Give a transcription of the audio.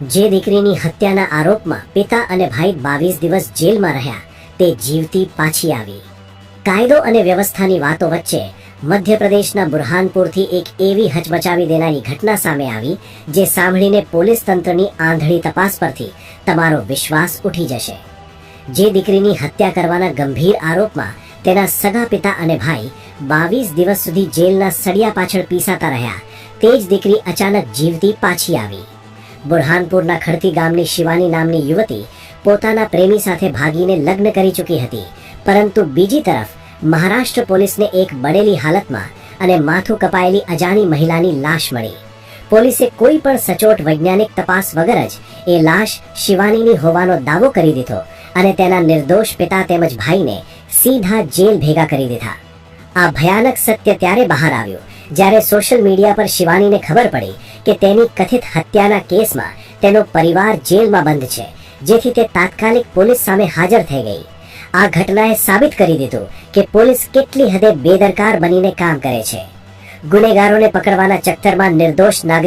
જે દીકરીની હત્યાના આરોપમાં પિતા અને ભાઈ 22 દિવસ જેલમાં રહ્યા તે જીવતી પાછી આવી। કાયદો અને વ્યવસ્થાની વાતો વચ્ચે મધ્યપ્રદેશના બુરહાનપુરથી એક એવી હચમચાવી દેનારી ઘટના સામે આવી જે સાંભળીને પોલીસ તંત્રની આંધળી તપાસ પરથી તમારો વિશ્વાસ ઉઠી જશે। જે દીકરીની હત્યા કરવાના ગંભીર આરોપમાં તેના સગા પિતા અને ભાઈ 22 દિવસ સુધી જેલના સળિયા પાછળ પીસાતા રહ્યા તે જ દીકરી અચાનક જીવતી પાછી આવી। બુરહાનપુરના ખડતી ગામની શિવાની નામની યુવતી પોતાના પ્રેમી સાથે ભાગીને લગ્ન કરી ચૂકી હતી, પરંતુ બીજી તરફ મહારાષ્ટ્ર પોલીસને એક બળેલી હાલતમાં અને માથું કપાયેલી અજાણી મહિલાની લાશ મળી। પોલીસે કોઈ પણ સચોટ વૈજ્ઞાનિક તપાસ વગર જ એ લાશ શિવાનીની હોવાનો દાવો કરી દીધો અને તેના નિર્દોષ પિતા તેમજ ભાઈને સીધા જેલ ભેગા કરી દીધા। આ ભયાનક સત્ય ત્યારે બહાર આવ્યું જ્યારે સોશિયલ મીડિયા પર શિવાનીને ખબર પડી કે તેની કથિત હત્યાના કેસમાં તેનો પરિવાર જેલમાં બંધ છે, જેથી તે તાત્કાલિક પોલીસ સામે હાજર થઈ ગઈ। આ ઘટનાએ સાબિત કરી દીધું કે પોલીસ કેટલી હદે બેદરકાર બનીને કામ કરે છે। ગુનેગારોને પકડવાના ચક્કરમાં નિર્દોષ નાગરિક